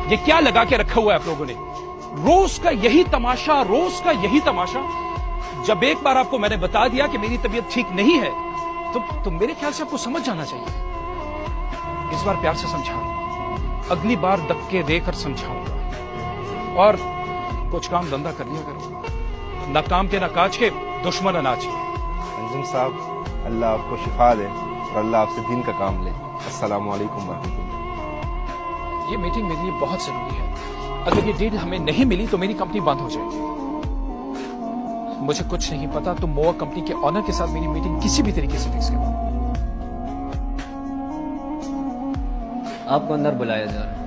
ये क्या लगा के रखा हुआ है आप लोगों ने? रोज का यही तमाशा, रोज का यही तमाशा। जब एक बार आपको मैंने बता दिया कि मेरी तबीयत ठीक नहीं है, तो मेरे ख्याल से आपको समझ जाना चाहिए। इस बार प्यार से समझा, अगली बार धक्के देकर समझाऊंगा। और कुछ काम धंधा कर लिया करो, ना काम के ना काज के, दुश्मन अनाज के। अंजुम साहब, अल्लाह आपको शिफा दे और अल्लाह आपसे दिन का काम ले। अस्सलाम वालेकुम वरहमतुल्लाह। ये मीटिंग मेरे लिए बहुत जरूरी है। अगर ये डील हमें नहीं मिली तो मेरी कंपनी बंद हो जाएगी। मुझे कुछ नहीं पता, तो मोआ कंपनी के ऑनर के साथ मेरी मीटिंग किसी भी तरीके से फिक्स करो। आपको अंदर बुलाया जा रहा है।